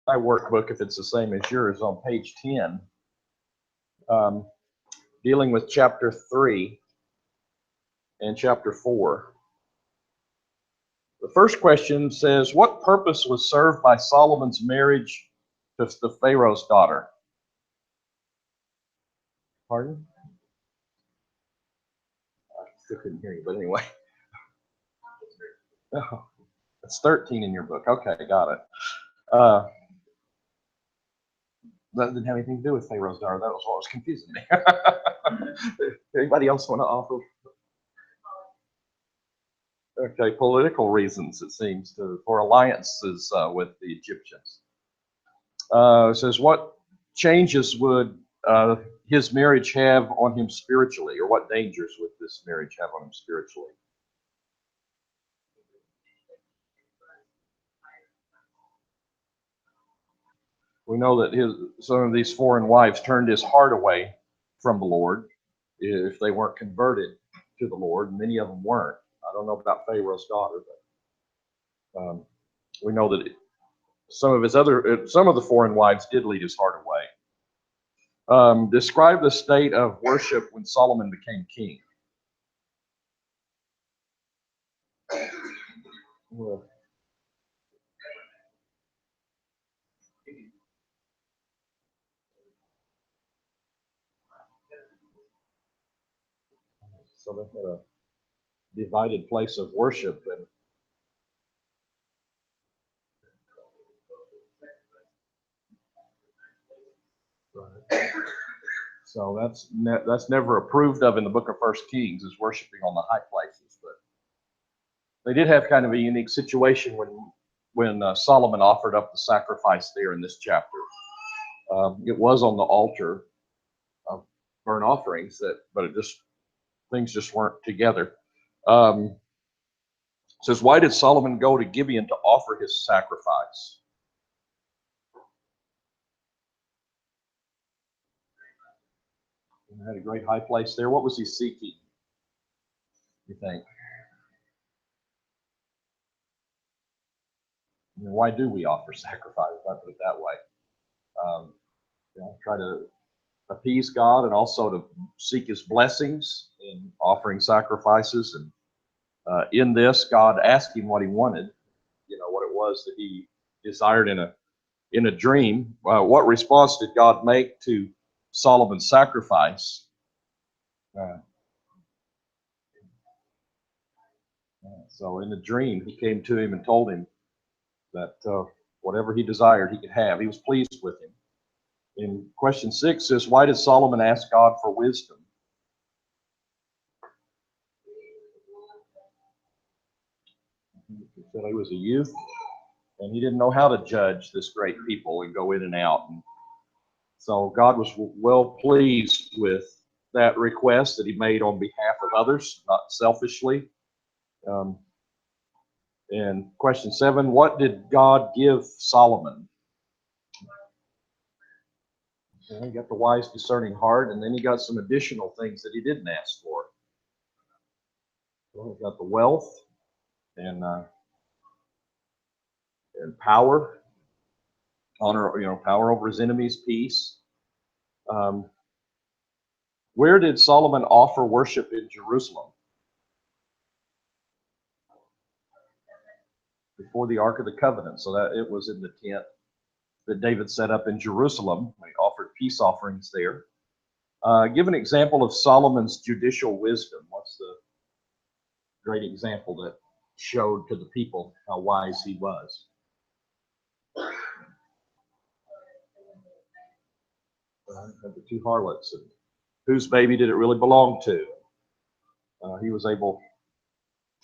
my workbook, if it's the same as yours, on page 10, dealing with chapter 3 and chapter 4. The first question says, what purpose was served by Solomon's marriage to the Pharaoh's daughter? Pardon? I still couldn't hear you, but anyway. Oh, it's 13 in your book. Okay, got it. That didn't have anything to do with Pharaoh's daughter. That was what was confusing me. Anybody else want to offer? Okay, political reasons, it seems, for alliances with the Egyptians. It says, what changes would his marriage have on him spiritually, or what dangers would this marriage have on him spiritually? We know that some of these foreign wives turned his heart away from the Lord if they weren't converted to the Lord, and many of them weren't. I don't know about Pharaoh's daughter, but we know that some of the foreign wives did lead his heart away. Describe the state of worship when Solomon became king. Well, so they had a divided place of worship, and so that's never approved of in the book of First Kings, is worshiping on the high places. But they did have kind of a unique situation when Solomon offered up the sacrifice there in this chapter. It was on the altar of burnt offerings, but things just weren't together. It says, why did Solomon go to Gibeon to offer his sacrifice? He had a great high place there. What was he seeking, you think? I mean, why do we offer sacrifice? I put it that way. Try to appease God and also to seek his blessings in offering sacrifices. And in this, God asked him what he wanted, what it was that he desired in a dream. What response did God make to Solomon's sacrifice? So in the dream, he came to him and told him that whatever he desired, he could have. He was pleased with him. In question 6 says, why did Solomon ask God for wisdom? He said he was a youth, and he didn't know how to judge this great people and go in and out. And so God was well pleased with that request that he made on behalf of others, not selfishly. And question 7, what did God give Solomon? He got the wise, discerning heart, and then he got some additional things that he didn't ask for. Well, he got the wealth and power, honor, power over his enemies, peace. Where did Solomon offer worship in Jerusalem? Before the Ark of the Covenant, so that it was in the tent that David set up in Jerusalem. He offered peace offerings there. Give an example of Solomon's judicial wisdom. What's the great example that showed to the people how wise he was? The two harlots, and whose baby did it really belong to? He was able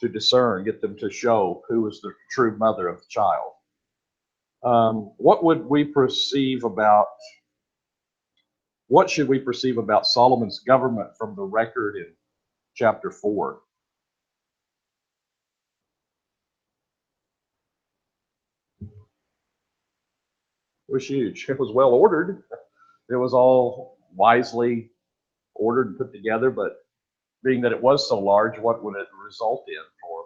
to discern, get them to show who was the true mother of the child. What should we perceive about Solomon's government from the record in chapter 4? It was huge. It was well ordered. It was all wisely ordered and put together, but being that it was so large, what would it result in for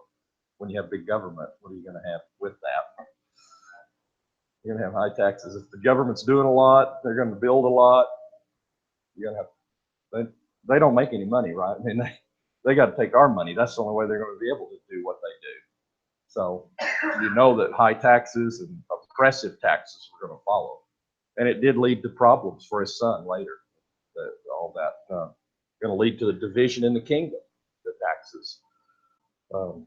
when you have big government? What are you going to have with that? You're going to have high taxes. If the government's doing a lot, they're going to build a lot. You're going to have, they don't make any money, right? I mean, they got to take our money. That's the only way they're going to be able to do what they do. So you know that high taxes and oppressive taxes were going to follow. And it did lead to problems for his son later. All that going to lead to the division in the kingdom, the taxes. All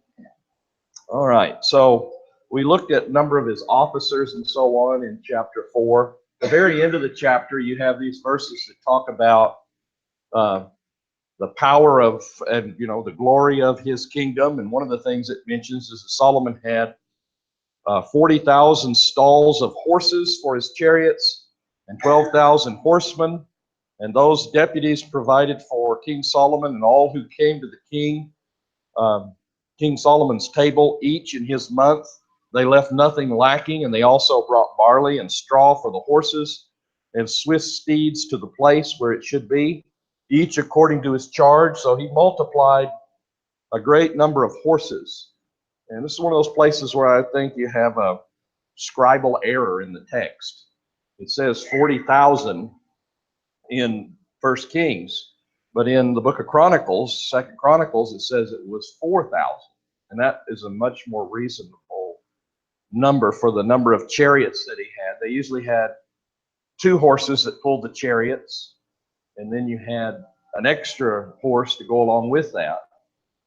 right, so we looked at a number of his officers and so on in chapter 4. At the very end of the chapter, you have these verses that talk about the power of, and the glory of his kingdom. And one of the things it mentions is that Solomon had 40,000 stalls of horses for his chariots and 12,000 horsemen. And those deputies provided for King Solomon and all who came to the king, King Solomon's table, each in his month. They left nothing lacking, and they also brought barley and straw for the horses and swift steeds to the place where it should be, each according to his charge. So he multiplied a great number of horses. And this is one of those places where I think you have a scribal error in the text. It says 40,000 in 1 Kings, but in the book of Chronicles, 2 Chronicles, it says it was 4,000. And that is a much more reasonable number for the number of chariots that he had. They usually had 2 horses that pulled the chariots, and then you had an extra horse to go along with that.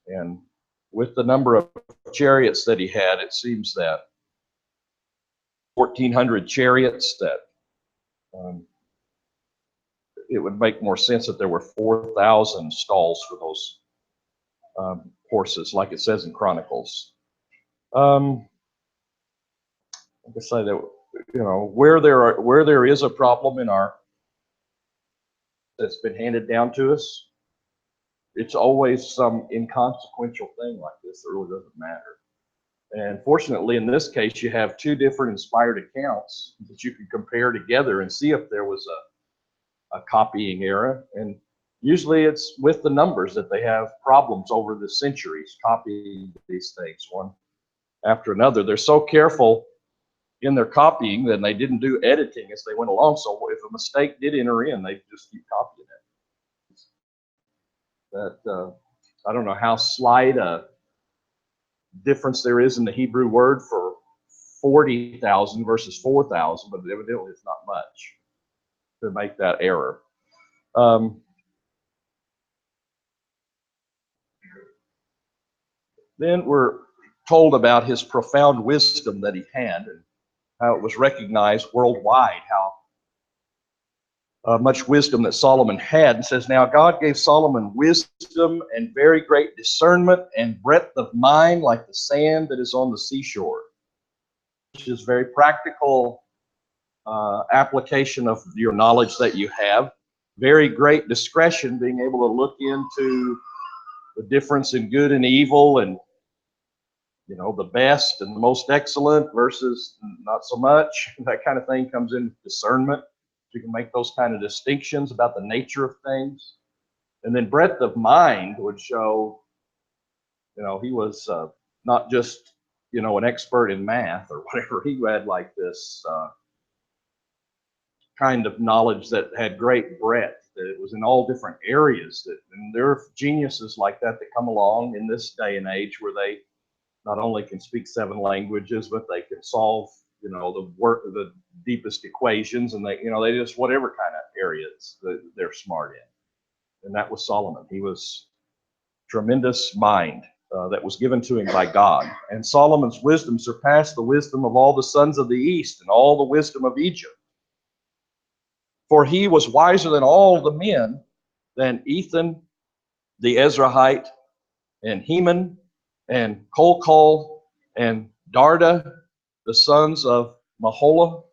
And with the number of chariots that he had, it seems that 1,400 chariots, that it would make more sense that there were 4,000 stalls for those horses, like it says in Chronicles. Like I say, that where there is a problem in our that's been handed down to us, it's always some inconsequential thing like this that really doesn't matter. And fortunately, in this case, you have 2 different inspired accounts that you can compare together and see if there was a copying error. And usually it's with the numbers that they have problems over the centuries, copying these things one after another. They're so careful in their copying that they didn't do editing as they went along. So if a mistake did enter in, they just keep copying it. That I don't know how slight a difference there is in the Hebrew word for 40,000 versus 4,000, but evidently it's not much to make that error. Then we're told about his profound wisdom that he had and how it was recognized worldwide, how much wisdom that Solomon had. And says, now God gave Solomon wisdom and very great discernment and breadth of mind like the sand that is on the seashore, which is very practical application of your knowledge that you have. Very great discretion, being able to look into the difference in good and evil, and the best and the most excellent versus not so much. That kind of thing comes in discernment. You can make those kind of distinctions about the nature of things. And then breadth of mind would show, he was not just, an expert in math or whatever. He had like this kind of knowledge that had great breadth, that it was in all different areas. And there are geniuses like that come along in this day and age where they not only can speak 7 languages, but they can solve, the deepest equations, and they just whatever kind of areas that they're smart in. And that was Solomon. He was tremendous mind that was given to him by God. And Solomon's wisdom surpassed the wisdom of all the sons of the East and all the wisdom of Egypt. For he was wiser than all the men, than Ethan the Ezrahite, and Heman, and Kolkol, and Darda, the sons of Mahol,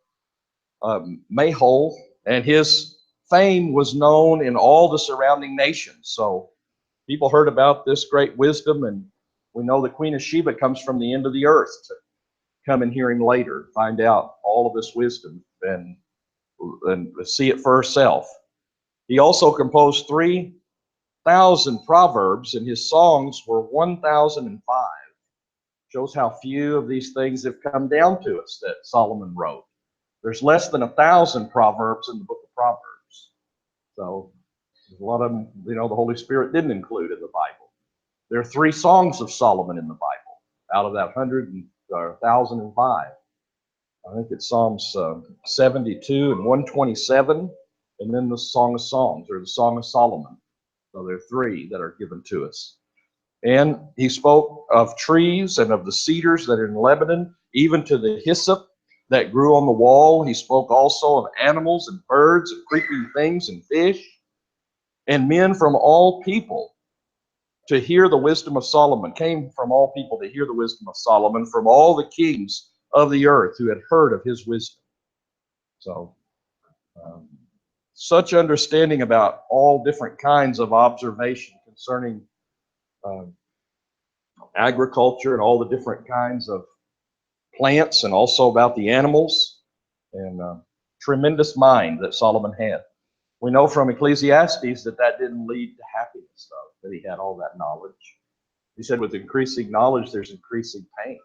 and his fame was known in all the surrounding nations. So people heard about this great wisdom, and we know the Queen of Sheba comes from the end of the earth to come and hear him later, find out all of this wisdom and see it for herself. He also composed 3,000 proverbs, and his songs were 1,005. Shows how few of these things have come down to us that Solomon wrote. There's less than 1,000 proverbs in the book of Proverbs. So there's a lot of them, the Holy Spirit didn't include in the Bible. There are 3 songs of Solomon in the Bible out of that 1,005. I think it's Psalms 72 and 127, and then the Song of Songs, or the Song of Solomon. So there are 3 that are given to us. And he spoke of trees and of the cedars that are in Lebanon, even to the hyssop that grew on the wall. He spoke also of animals and birds and creeping things and fish, and men from all people to hear the wisdom of Solomon, came from all people to hear the wisdom of Solomon, from all the kings of the earth who had heard of his wisdom. So, such understanding about all different kinds of observation concerning agriculture and all the different kinds of plants, and also about the animals, and tremendous mind that Solomon had. We know from Ecclesiastes that didn't lead to happiness, though, that he had all that knowledge. He said with increasing knowledge, there's increasing pain.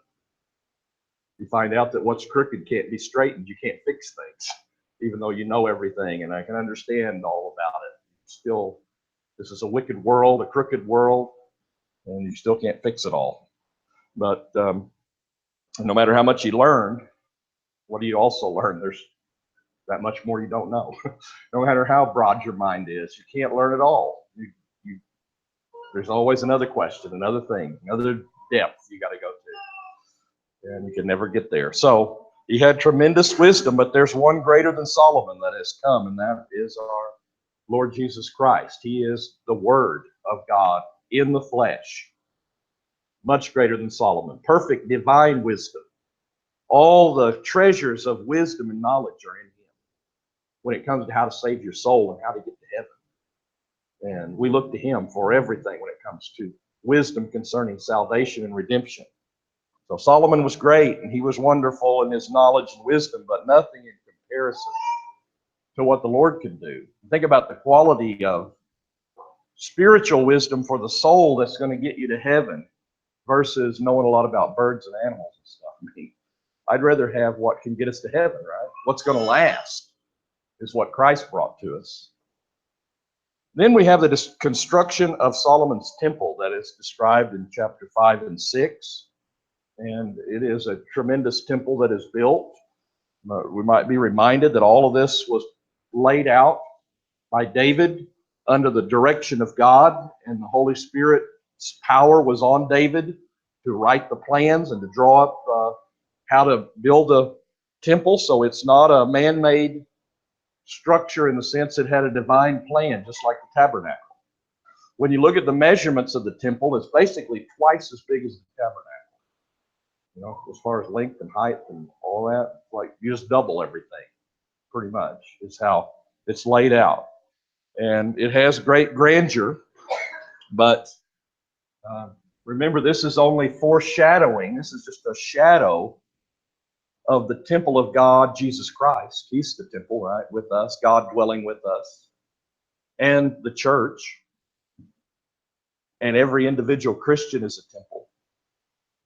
You find out that what's crooked can't be straightened. You can't fix things, even though you know everything, and I can understand all about it. Still, this is a wicked world, a crooked world, and you still can't fix it all. But no matter how much you learn, what do you also learn? There's that much more you don't know. No matter how broad your mind is, you can't learn it all. There's always another question, another thing, another depth you got to go to, and you can never get there. So he had tremendous wisdom, but there's one greater than Solomon that has come, and that is our Lord Jesus Christ. He is the Word of God in the flesh, much greater than Solomon. Perfect divine wisdom. All the treasures of wisdom and knowledge are in him when it comes to how to save your soul and how to get to heaven. And we look to him for everything when it comes to wisdom concerning salvation and redemption. So Solomon was great, and he was wonderful in his knowledge and wisdom, but nothing in comparison to what the Lord can do. Think about the quality of spiritual wisdom for the soul that's going to get you to heaven versus knowing a lot about birds and animals and stuff. I mean, I'd rather have what can get us to heaven, right? What's going to last is what Christ brought to us. Then we have the construction of Solomon's temple that is described in chapter 5 and 6. And it is a tremendous temple that is built. We might be reminded that all of this was laid out by David under the direction of God, and the Holy Spirit's power was on David to write the plans and to draw up how to build a temple. So it's not a man-made structure in the sense it had a divine plan, just like the tabernacle. When you look at the measurements of the temple, it's basically twice as big as the tabernacle. As far as length and height and all that, like you just double everything, pretty much, is how it's laid out. And it has great grandeur, but remember, this is only foreshadowing. This is just a shadow of the temple of God, Jesus Christ. He's the temple, right, with us, God dwelling with us, and the church. And every individual Christian is a temple.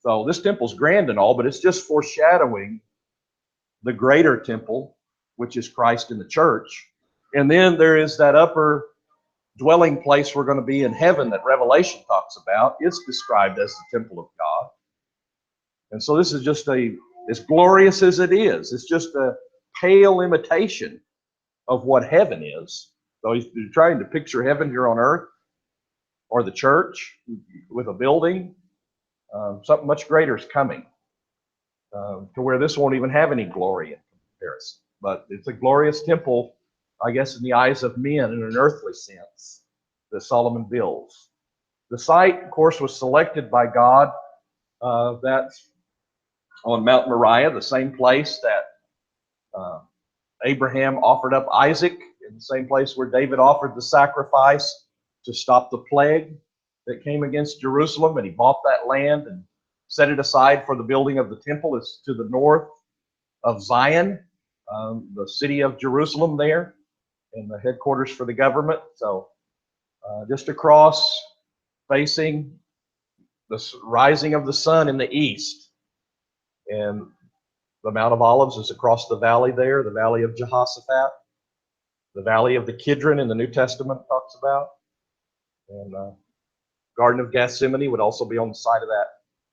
So this temple's grand and all, but it's just foreshadowing the greater temple, which is Christ in the church. And then there is that upper dwelling place we're going to be in heaven that Revelation talks about. It's described as the temple of God. And so this is just as glorious as it is, it's just a pale imitation of what heaven is. So you're trying to picture heaven here on earth, or the church with a building. Something much greater is coming, to where this won't even have any glory in comparison. But it's a glorious temple, I guess, in the eyes of men in an earthly sense, that Solomon builds. The site, of course, was selected by God. That's on Mount Moriah, the same place that Abraham offered up Isaac, in the same place where David offered the sacrifice to stop the plague that came against Jerusalem, and he bought that land and set it aside for the building of the temple. It's to the north of Zion, the city of Jerusalem there, and the headquarters for the government. So just across, facing the rising of the sun in the east. And The Mount of Olives is across the valley there, the valley of Jehoshaphat, the valley of the Kidron in the New Testament talks about. And Garden of Gethsemane would also be on the side of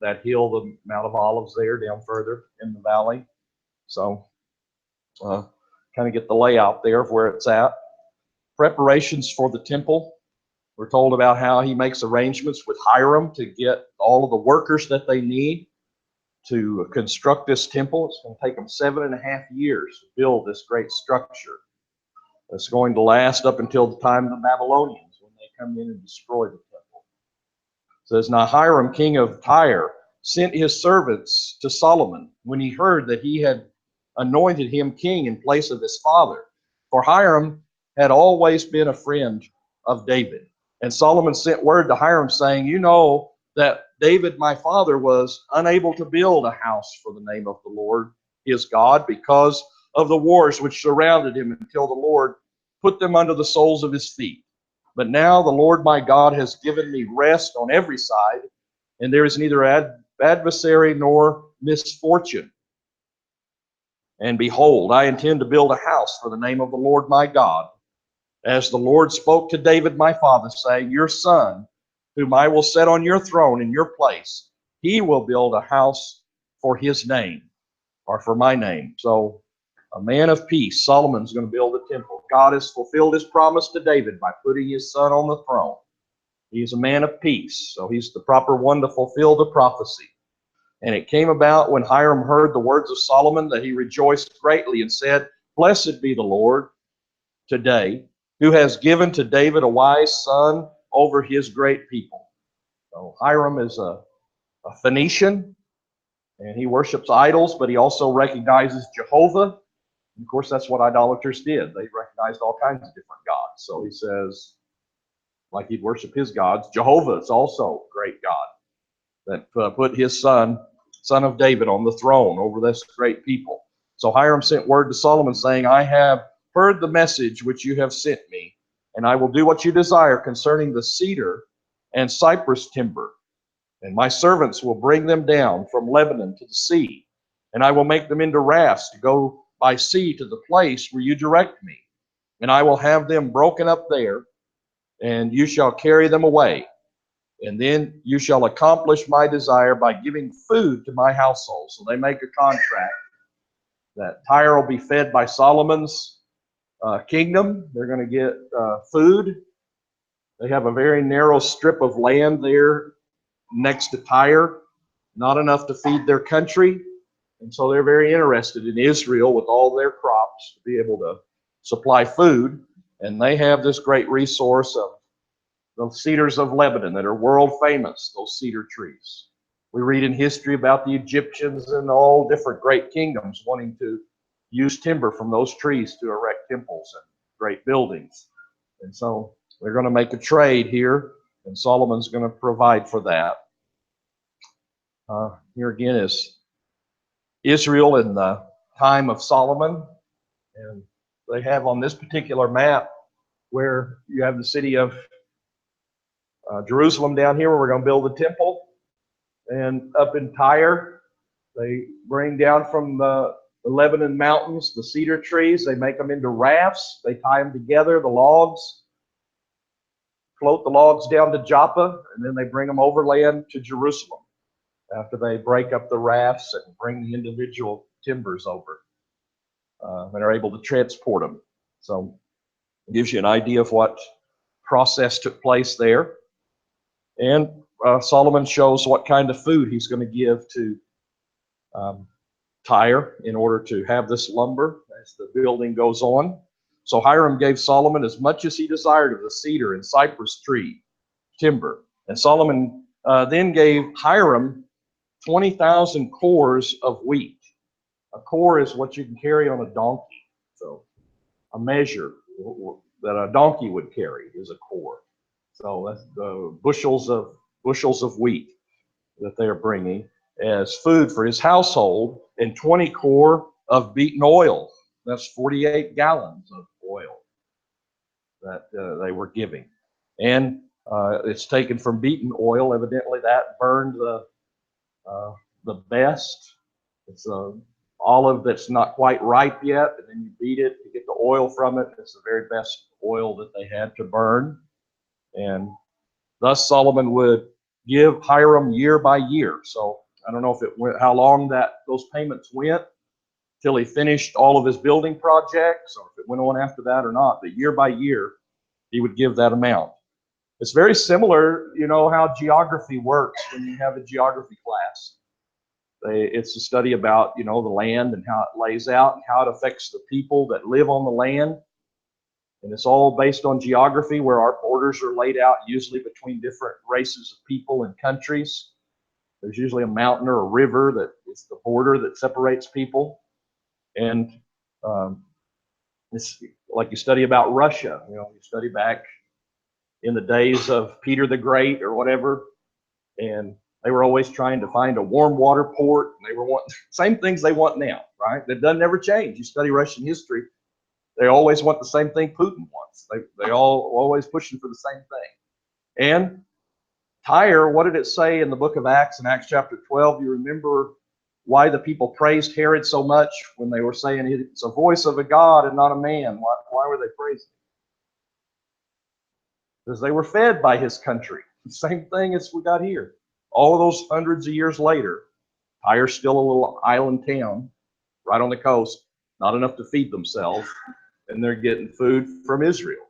that hill, the Mount of Olives there, down further in the valley. So kind of get the layout there of where it's at. Preparations for the temple. We're told about how he makes arrangements with Hiram to get all of the workers that they need to construct this temple. It's going to take them 7.5 years to build this great structure. It's going to last up until the time of the Babylonians when they come in and destroy the temple. It says, now Hiram, king of Tyre, sent his servants to Solomon when he heard that he had anointed him king in place of his father. For Hiram had always been a friend of David. And Solomon sent word to Hiram saying, you know that David, my father, was unable to build a house for the name of the Lord, his God, because of the wars which surrounded him until the Lord put them under the soles of his feet. But now the Lord my God has given me rest on every side, and there is neither adversary nor misfortune. And behold, I intend to build a house for the name of the Lord my God, as the Lord spoke to David my father, saying, your son, whom I will set on your throne in your place, he will build a house for his name, or for my name. So a man of peace, Solomon's going to build a temple. God has fulfilled his promise to David by putting his son on the throne. He's a man of peace, so he's the proper one to fulfill the prophecy. And it came about when Hiram heard the words of Solomon that he rejoiced greatly and said, blessed be the Lord today, who has given to David a wise son over his great people. So Hiram is a Phoenician, and he worships idols, but he also recognizes Jehovah. And of course, that's what idolaters did. They recognized all kinds of different gods. So he says, like he'd worship his gods, Jehovah is also a great God that put his son of David, on the throne over this great people. So Hiram sent word to Solomon saying, I have heard the message which you have sent me, and I will do what you desire concerning the cedar and cypress timber. And my servants will bring them down from Lebanon to the sea, and I will make them into rafts to go by sea to the place where you direct me. And I will have them broken up there, and you shall carry them away. And then you shall accomplish my desire by giving food to my household. So they make a contract that Tyre will be fed by Solomon's kingdom. They're going to get food. They have a very narrow strip of land there next to Tyre, not enough to feed their country. And so they're very interested in Israel with all their crops to be able to supply food. And they have this great resource of the cedars of Lebanon that are world famous, those cedar trees. We read in history about the Egyptians and all different great kingdoms wanting to use timber from those trees to erect temples and great buildings. And so they're going to make a trade here, and Solomon's going to provide for that. Here again is Israel in the time of Solomon. And they have on this particular map where you have the city of Jerusalem down here where we're going to build the temple. And up in Tyre, they bring down from the Lebanon mountains the cedar trees. They make them into rafts. They tie them together, the logs, float the logs down to Joppa, and then they bring them overland to Jerusalem after they break up the rafts and bring the individual timbers over and are able to transport them. So it gives you an idea of what process took place there. And Solomon shows what kind of food he's going to give to Tyre in order to have this lumber as the building goes on. So Hiram gave Solomon as much as he desired of the cedar and cypress tree timber. And Solomon then gave Hiram 20,000 cores of wheat. A core is what you can carry on a donkey. So a measure that a donkey would carry is a core. So that's the bushels of wheat that they are bringing as food for his household, and 20 core of beaten oil. That's 48 gallons of oil that they were giving. And it's taken from beaten oil. Evidently that burned the best. It's olive that's not quite ripe yet, and then you beat it to get the oil from it. It's the very best oil that they had to burn. And thus Solomon would give Hiram year by year. So I don't know if it went, how long those payments went till he finished all of his building projects, or if it went on after that or not. But year by year, he would give that amount. It's very similar, how geography works when you have a geography class. It's a study about, the land and how it lays out and how it affects the people that live on the land. And it's all based on geography, where our borders are laid out usually between different races of people and countries. There's usually a mountain or a river that is the border that separates people. And it's like you study about Russia. You study back in the days of Peter the Great or whatever, and they were always trying to find a warm water port. And they were wanting same things they want now, right? That doesn't ever change. You study Russian history, they always want the same thing Putin wants. They all always pushing for the same thing. And Tyre, what did it say in the book of Acts, in Acts chapter 12? You remember why the people praised Herod so much when they were saying it's a voice of a God and not a man? Why were they praising? Because they were fed by his country. The same thing as we got here. All of those hundreds of years later, Tyre's still a little island town right on the coast, not enough to feed themselves, and they're getting food from Israel.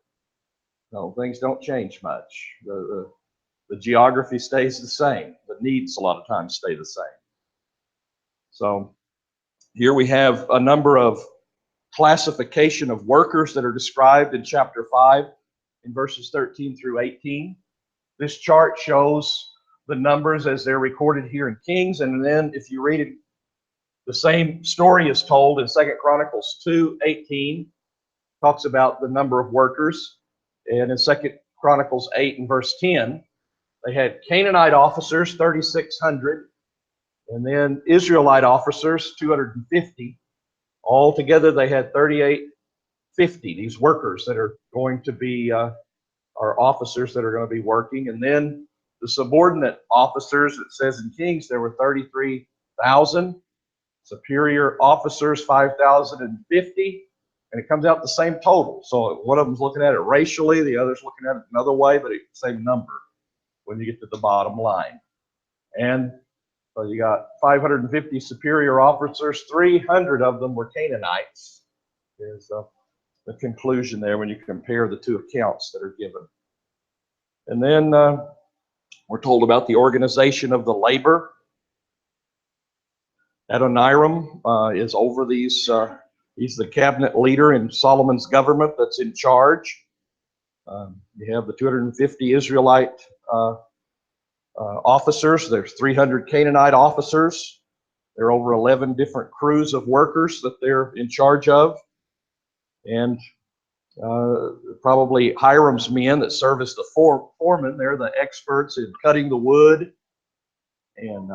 No, things don't change much. The geography stays the same. The needs a lot of times stay the same. So here we have a number of classification of workers that are described in chapter 5 in verses 13 through 18. This chart shows the numbers as they're recorded here in Kings, and then if you read it, the same story is told in 2 Chronicles 2:18. Talks about the number of workers, and in 2 Chronicles 8 and verse 10, they had Canaanite officers, 3,600, and then Israelite officers, 250. Altogether, they had 3,850, these workers that are going to be, are officers that are going to be working. And then the subordinate officers, it says in Kings, there were 33,000. Superior officers, 5,050. And it comes out the same total. So one of them's looking at it racially, the other's looking at it another way, but it's the same number when you get to the bottom line. And so you got 550 superior officers, 300 of them were Canaanites. Is the conclusion there when you compare the two accounts that are given. And then we're told about the organization of the labor. Adoniram is over these. He's the cabinet leader in Solomon's government that's in charge. You have the 250 Israelite officers. There's 300 Canaanite officers. There are over 11 different crews of workers that they're in charge of. And probably Hiram's men that serve as the foremen. They're the experts in cutting the wood and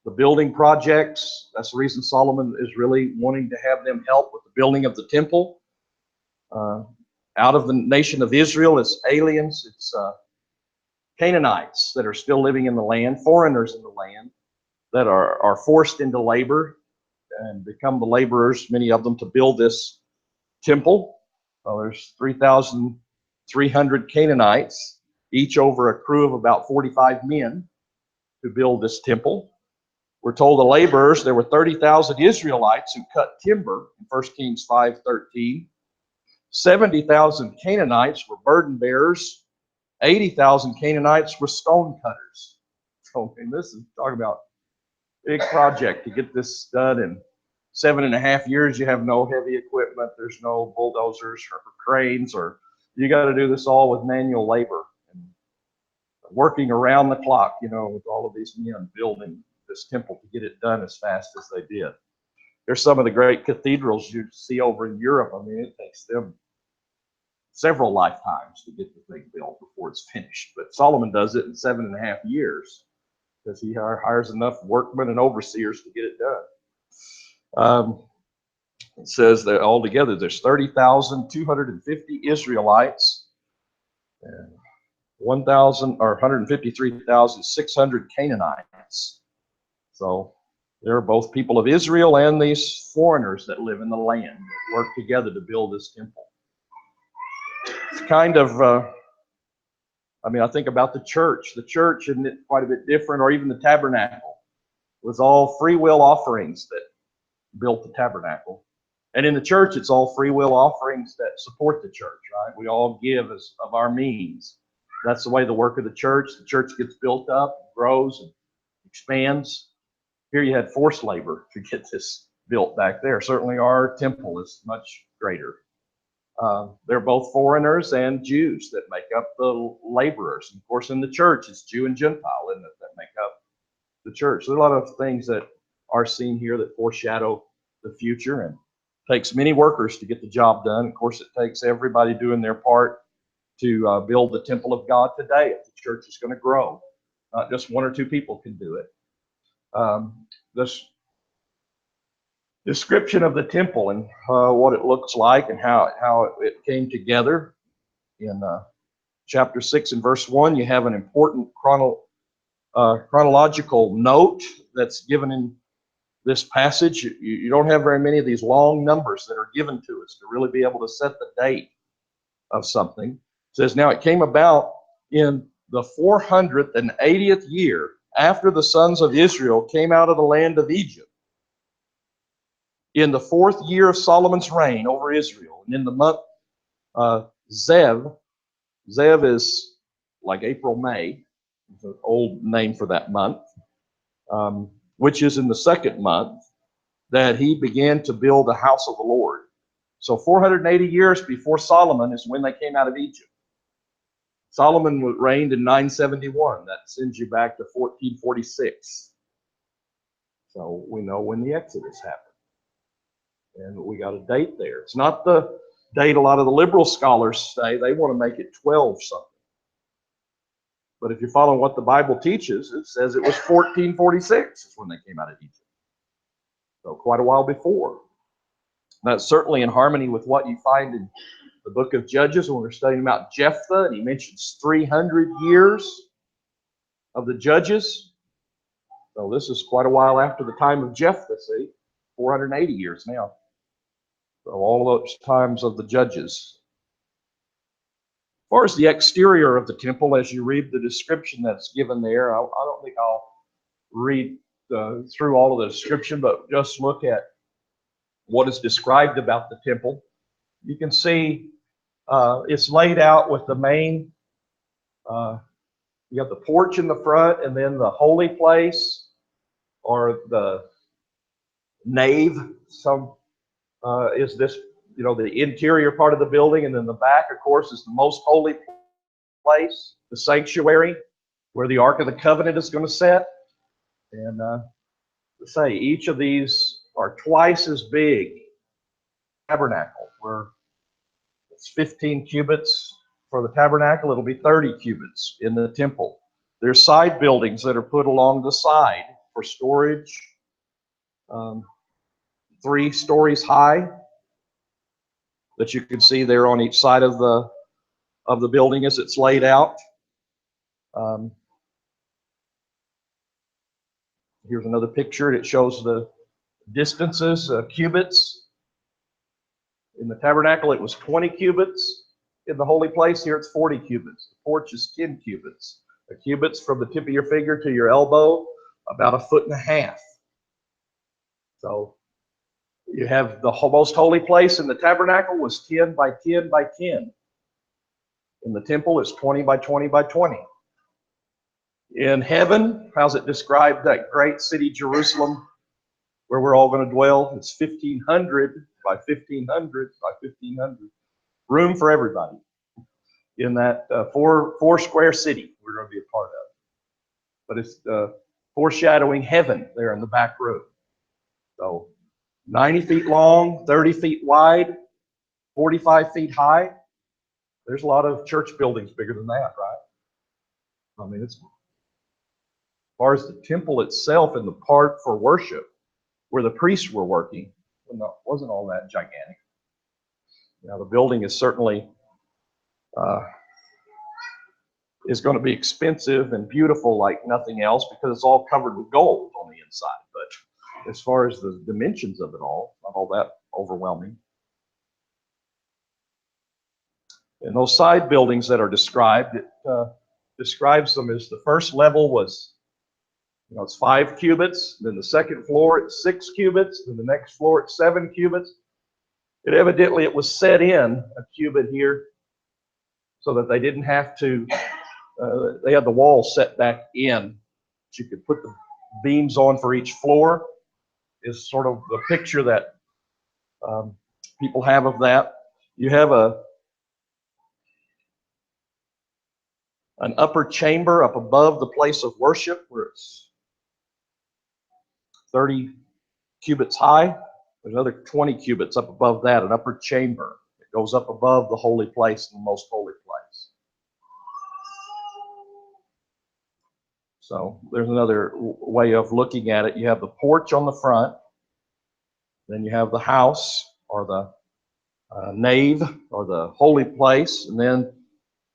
the building projects. That's the reason Solomon is really wanting to have them help with the building of the temple. Out of the nation of Israel, it's aliens, it's Canaanites that are still living in the land, foreigners in the land that are forced into labor and become the laborers, many of them, to build this temple. Well, there's 3,300 Canaanites, each over a crew of about 45 men to build this temple. We're told the laborers, there were 30,000 Israelites who cut timber in 1 Kings 5:13. 70,000 Canaanites were burden bearers. 80,000 Canaanites were stone cutters. So, and this is talking about a big project to get this done in 7.5 years. You have no heavy equipment. There's no bulldozers or cranes, or you got to do this all with manual labor and working around the clock, with all of these men building this temple to get it done as fast as they did. There's some of the great cathedrals you see over in Europe. I mean, it takes them several lifetimes to get the thing built before it's finished. But Solomon does it in 7.5 years because he hires enough workmen and overseers to get it done. It says that altogether there's 30,250 Israelites and 153,600 Canaanites. So There are both people of Israel and these foreigners that live in the land that work together to build this temple. It's kind of, I think about the church. The church isn't it quite a bit different, or even the tabernacle. It was all free will offerings that built the tabernacle. And in the church, it's all free will offerings that support the church, right? We all give as of our means. That's the way the work of the church. The church gets built up, grows, and expands. Here you had forced labor to get this built back there. Certainly our temple is much greater. They're both foreigners and Jews that make up the laborers. And of course, in the church, it's Jew and Gentile, isn't it, that make up the church. There are a lot of things that are seen here that foreshadow the future, and takes many workers to get the job done. Of course, it takes everybody doing their part to build the temple of God today if the church is going to grow. Not just one or two people can do it. This description of the temple and what it looks like and how it came together in chapter 6 and verse 1, you have an important chronological note that's given in this passage. You don't have very many of these long numbers that are given to us to really be able to set the date of something. It says, now it came about in the 480th year after the sons of Israel came out of the land of Egypt, in the 4th year of Solomon's reign over Israel, and in the month Zev is like April, May, it's an old name for that month, which is in the 2nd month, that he began to build the house of the Lord. So 480 years before Solomon is when they came out of Egypt. Solomon reigned in 971. That sends you back to 1446. So we know when the Exodus happened. And we got a date there. It's not the date a lot of the liberal scholars say. They want to make it 12 something. But if you're following what the Bible teaches, it says it was 1446 is when they came out of Egypt. So quite a while before. That's certainly in harmony with what you find in the book of Judges when we're studying about Jephthah, and he mentions 300 years of the Judges. So this is quite a while after the time of Jephthah, see? 480 years now. So all those times of the Judges. As far as the exterior of the temple, as you read the description that's given there, I don't think I'll read through all of the description, but just look at what is described about the temple. You can see it's laid out with the main, you have the porch in the front, and then the holy place, or the nave, is this, the interior part of the building, and then the back, of course, is the most holy place, the sanctuary, where the Ark of the Covenant is going to set. And say each of these are twice as big. Tabernacle, where it's 15 cubits for the tabernacle, it'll be 30 cubits in the temple. There's side buildings that are put along the side for storage, 3 stories high, that you can see there on each side of the building as it's laid out. Here's another picture. It shows the distances, cubits. In the tabernacle, it was 20 cubits. In the holy place, here it's 40 cubits. The porch is 10 cubits. A cubit's from the tip of your finger to your elbow, about 1.5 feet. So you have the most holy place in the tabernacle was 10 by 10 by 10. In the temple, it's 20 by 20 by 20. In heaven, how's it described, that great city Jerusalem where we're all going to dwell? It's 1,500 by 1,500 by 1,500. Room for everybody in that four square city we're going to be a part of. But it's foreshadowing heaven there in the back room. So 90 feet long, 30 feet wide, 45 feet high. There's a lot of church buildings bigger than that, right? I mean, it's, as far as the temple itself and the part for worship, where the priests were working, wasn't all that gigantic. Now, the building is certainly is going to be expensive and beautiful like nothing else, because it's all covered with gold on the inside. But as far as the dimensions of it all, not all that overwhelming. And those side buildings that are described, it describes them as the first level was, it's 5 cubits. Then the second floor, it's 6 cubits. Then the next floor, it's 7 cubits. Evidently, it was set in a cubit here so that they didn't have to, they had the wall set back in. So you could put the beams on for each floor, is sort of the picture that people have of that. You have an upper chamber up above the place of worship where it's 30 cubits high. There's another 20 cubits up above that, an upper chamber. It goes up above the holy place, the most holy place. So there's another way of looking at it. You have the porch on the front. Then you have the house, or the nave, or the holy place. And then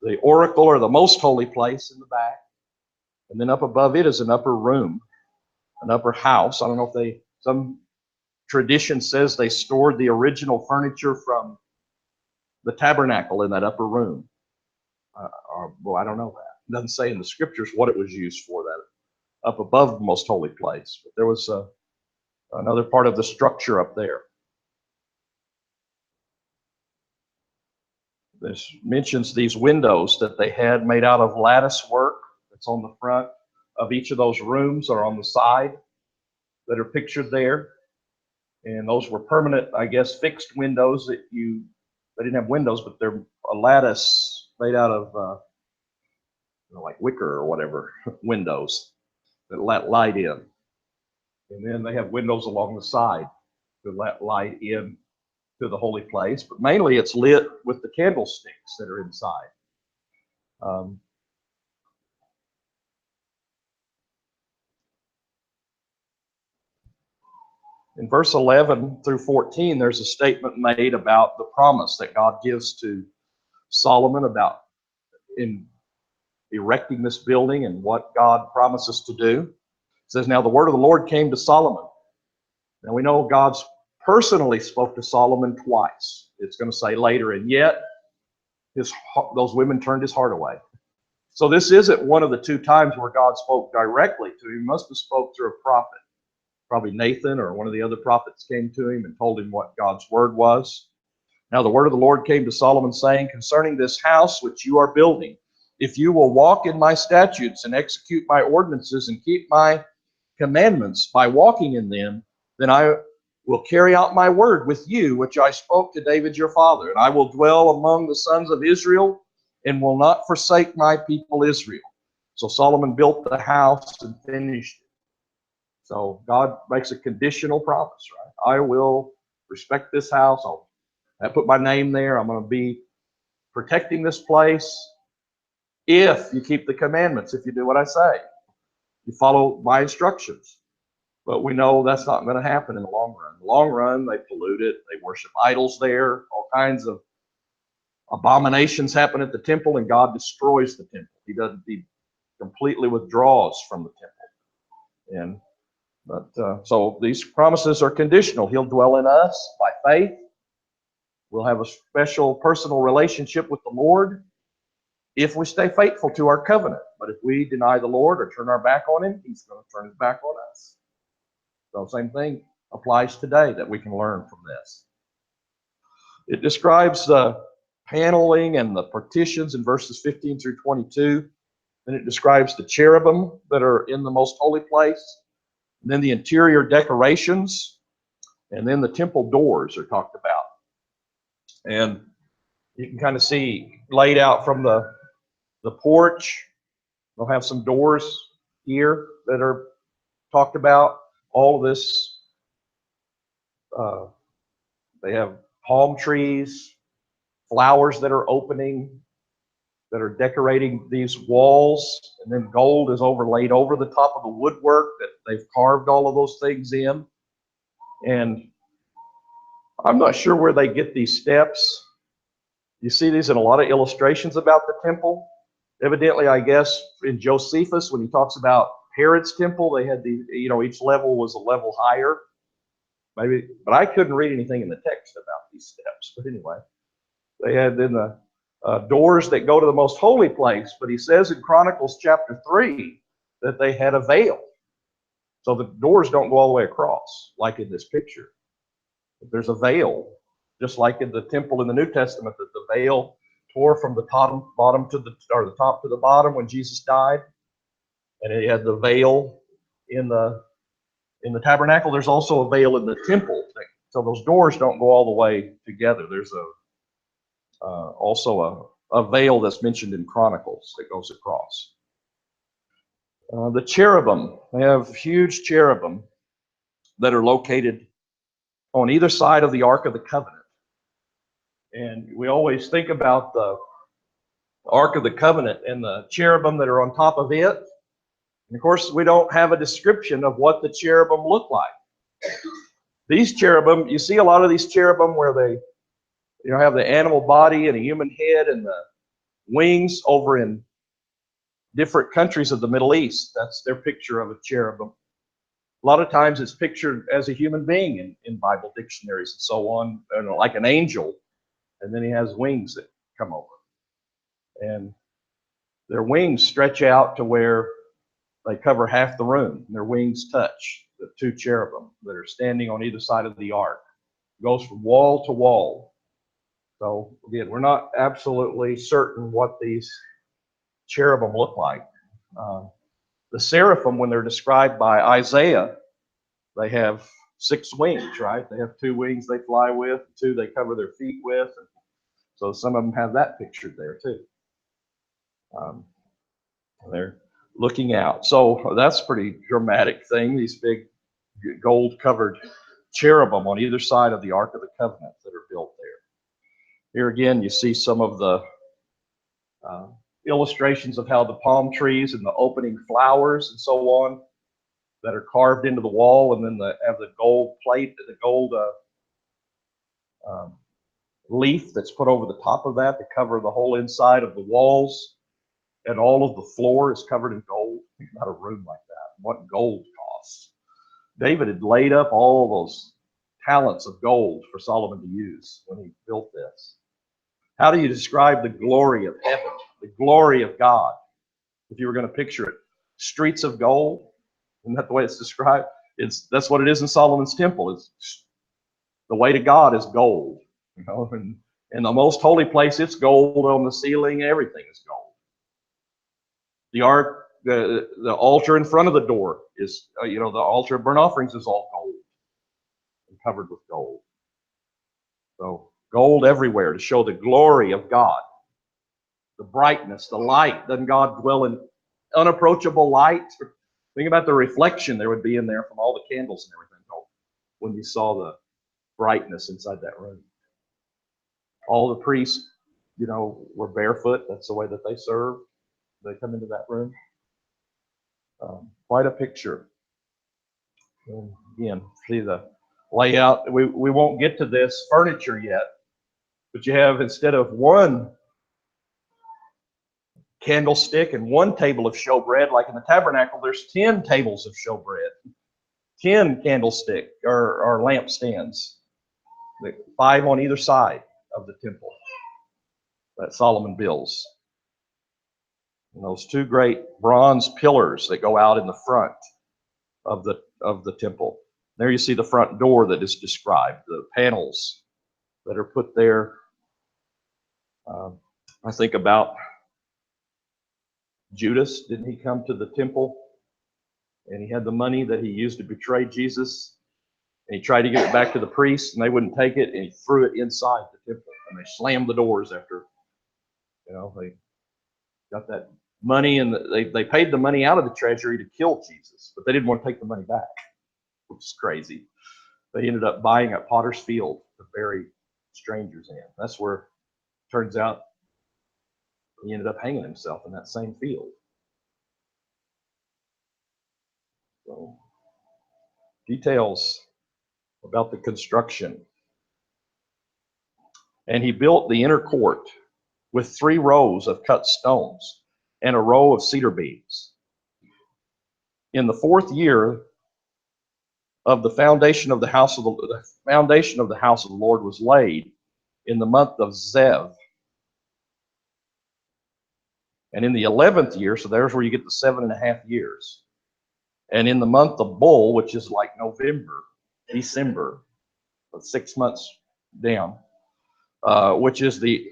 the oracle, or the most holy place, in the back. And then up above it is an upper room, an upper house. I don't know if some tradition says they stored the original furniture from the tabernacle in that upper room. Well, I don't know that. It doesn't say in the scriptures what it was used for, that up above the most holy place. But there was another part of the structure up there. This mentions these windows that they had made out of lattice work that's on the front of each of those rooms, or on the side, that are pictured there. And those were permanent, I guess, fixed windows they didn't have windows, but they're a lattice made out of like wicker or whatever, windows that let light in. And then they have windows along the side to let light in to the holy place. But mainly it's lit with the candlesticks that are inside. In verse 11 through 14, there's a statement made about the promise that God gives to Solomon about in erecting this building and what God promises to do. It says, now the word of the Lord came to Solomon. Now we know God's personally spoke to Solomon twice. It's going to say later, and yet those women turned his heart away. So this isn't one of the 2 times where God spoke directly to him. He must have spoke through a prophet. Probably Nathan or one of the other prophets came to him and told him what God's word was. Now the word of the Lord came to Solomon, saying, concerning this house which you are building, if you will walk in my statutes and execute my ordinances and keep my commandments by walking in them, then I will carry out my word with you, which I spoke to David your father. And I will dwell among the sons of Israel and will not forsake my people Israel. So Solomon built the house and finished it. So God makes a conditional promise, right? I will respect this house. I put my name there. I'm going to be protecting this place if you keep the commandments, if you do what I say. You follow my instructions. But we know that's not going to happen in the long run. In the long run, they pollute it. They worship idols there. All kinds of abominations happen at the temple, and God destroys the temple. He completely withdraws from the temple. So these promises are conditional. He'll dwell in us by faith. We'll have a special personal relationship with the Lord if we stay faithful to our covenant. But if we deny the Lord or turn our back on him, he's going to turn his back on us. So same thing applies today that we can learn from this. It describes the paneling and the partitions in verses 15 through 22. Then it describes the cherubim that are in the most holy place. And then the interior decorations. And then the temple doors are talked about. And you can kind of see laid out from the porch. They'll have some doors here that are talked about. All of this, they have palm trees, flowers that are opening, that are decorating these walls, and then gold is overlaid over the top of the woodwork that they've carved all of those things in. And I'm not sure where they get these steps. You see these in a lot of illustrations about the temple. Evidently, I guess, in Josephus, when he talks about Herod's temple, they had each level was a level higher. maybe, but I couldn't read anything in the text about these steps. But anyway, they had then the doors that go to the most holy place. But he says in Chronicles chapter 3 that they had a veil. So the doors don't go all the way across, like in this picture. There's a veil, just like in the temple in the New Testament, that the veil tore from the bottom to the top to the bottom when Jesus died, and it had the veil in the tabernacle. There's also a veil in the temple, so those doors don't go all the way together. There's also a veil that's mentioned in Chronicles that goes across. The cherubim, they have huge cherubim that are located on either side of the Ark of the Covenant. And we always think about the Ark of the Covenant and the cherubim that are on top of it. And of course, we don't have a description of what the cherubim look like. These cherubim, you see a lot of these cherubim where they have the animal body and a human head and the wings over in different countries of the Middle East. That's their picture of a cherubim. A lot of times it's pictured as a human being in Bible dictionaries and so on, like an angel, and then he has wings that come over. And their wings stretch out to where they cover half the room. And their wings touch the two cherubim that are standing on either side of the ark. It goes from wall to wall. So again, we're not absolutely certain what these cherubim look like. The seraphim, when they're described by Isaiah, they have 6 wings, right? They have 2 wings they fly with, 2 they cover their feet with. And so some of them have that pictured there too. They're looking out. So that's a pretty dramatic thing, these big gold-covered cherubim on either side of the Ark of the Covenant that are built there. Here again, you see some of the illustrations of how the palm trees and the opening flowers and so on that are carved into the wall, and then have the gold plate, the gold leaf that's put over the top of that to cover the whole inside of the walls, and all of the floor is covered in gold. Think about a room like that, what gold costs. David had laid up all those talents of gold for Solomon to use when he built this. How do you describe the glory of heaven, the glory of God? If you were going to picture it, streets of gold, isn't that the way it's described? That's what it is in Solomon's temple. It's the way to God is gold, and in the most holy place, it's gold on the ceiling. Everything is gold. The ark, the altar in front of the door is, the altar of burnt offerings is all gold and covered with gold. So gold everywhere to show the glory of God, the brightness, the light. Doesn't God dwell in unapproachable light? Think about the reflection there would be in there from all the candles and everything when you saw the brightness inside that room. All the priests, were barefoot. That's the way that they served. They come into that room. Quite a picture. And again, see the layout. We won't get to this furniture yet, but you have, instead of one candlestick and one table of showbread, like in the tabernacle, there's 10 tables of showbread, 10 candlestick or lampstands, 5 on either side of the temple that Solomon builds. And those 2 great bronze pillars that go out in the front of the temple. There you see the front door that is described, the panels that are put there. I think about Judas. Didn't he come to the temple and he had the money that he used to betray Jesus, and he tried to give it back to the priests and they wouldn't take it, and he threw it inside the temple, and they slammed the doors after they got that money, and they paid the money out of the treasury to kill Jesus, but they didn't want to take the money back, which is crazy. They ended up buying at Potter's Field to bury strangers in. That's where it turns out he ended up hanging himself in that same field. So, details about the construction. And he built the inner court with 3 rows of cut stones and a row of cedar beams. In the 4th year of the foundation of the house of the Lord was laid in the month of Zev. And in the 11th year, so there's where you get the 7.5 years. And in the month of Bul, which is like November, December, 6 months down, which is the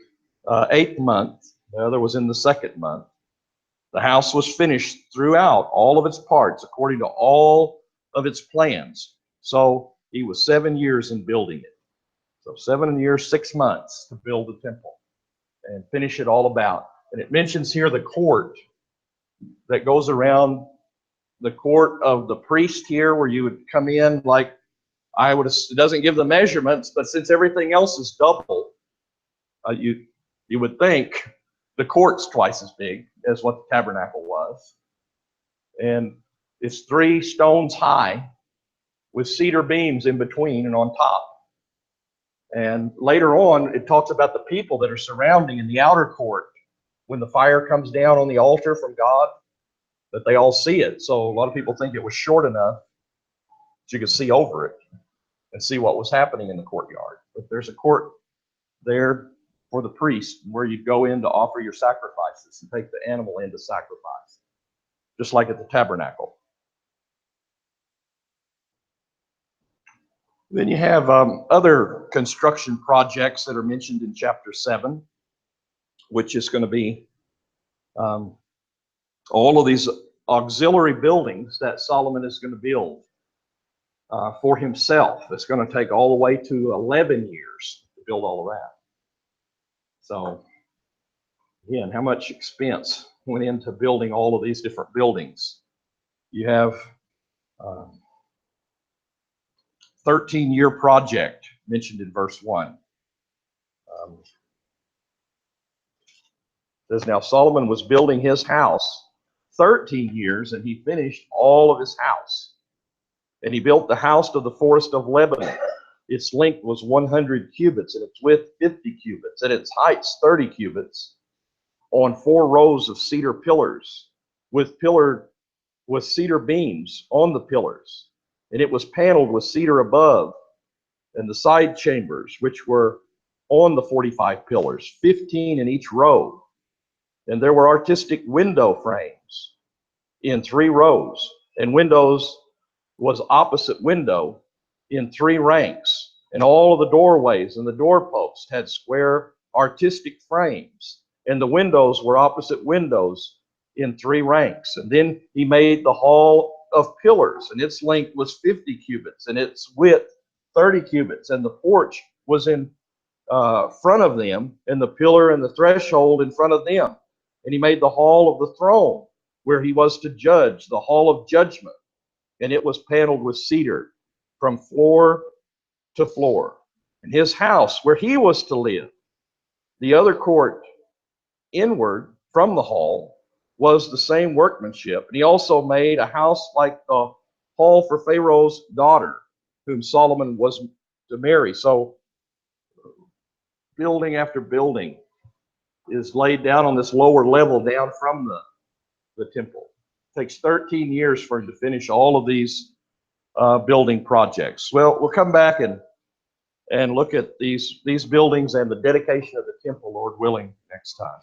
8th month. The other was in the 2nd month. The house was finished throughout all of its parts, according to all of its plans. So he was 7 years in building it. So 7 years, 6 months to build the temple and finish it all about. And it mentions here the court that goes around, the court of the priest here, where you would come in like it doesn't give the measurements, but since everything else is double, you would think the court's twice as big as what the tabernacle was. And it's 3 stones high with cedar beams in between and on top. And later on, it talks about the people that are surrounding in the outer court when the fire comes down on the altar from God, that they all see it. So a lot of people think it was short enough that you could see over it and see what was happening in the courtyard. But there's a court there for the priest where you go in to offer your sacrifices and take the animal in to sacrifice, just like at the tabernacle. Then you have other construction projects that are mentioned in chapter 7, which is going to be all of these auxiliary buildings that Solomon is going to build for himself. It's going to take all the way to 11 years to build all of that. So, again, how much expense went into building all of these different buildings? You have 13-year project mentioned in verse 1. It says, now Solomon was building his house 13 years, and he finished all of his house. And he built the house of the forest of Lebanon. Its length was 100 cubits, and its width 50 cubits, and its heights 30 cubits, on 4 rows of cedar pillars, with cedar beams on the pillars. And it was paneled with cedar above, and the side chambers, which were on the 45 pillars, 15 in each row. And there were artistic window frames in 3 rows, and windows was opposite window in 3 ranks. And all of the doorways and the doorposts had square artistic frames, and the windows were opposite windows in 3 ranks. And then he made the hall of pillars, and its length was 50 cubits, and its width 30 cubits, and the porch was in front of them, and the pillar and the threshold in front of them. And he made the hall of the throne, where he was to judge, the hall of judgment, and it was paneled with cedar from floor to floor. And his house, where he was to live, the other court inward from the hall, was the same workmanship. And he also made a house like the hall for Pharaoh's daughter, whom Solomon was to marry. So building after building is laid down on this lower level down from the temple. It takes 13 years for him to finish all of these building projects. Well, we'll come back and look at these buildings and the dedication of the temple, Lord willing, next time.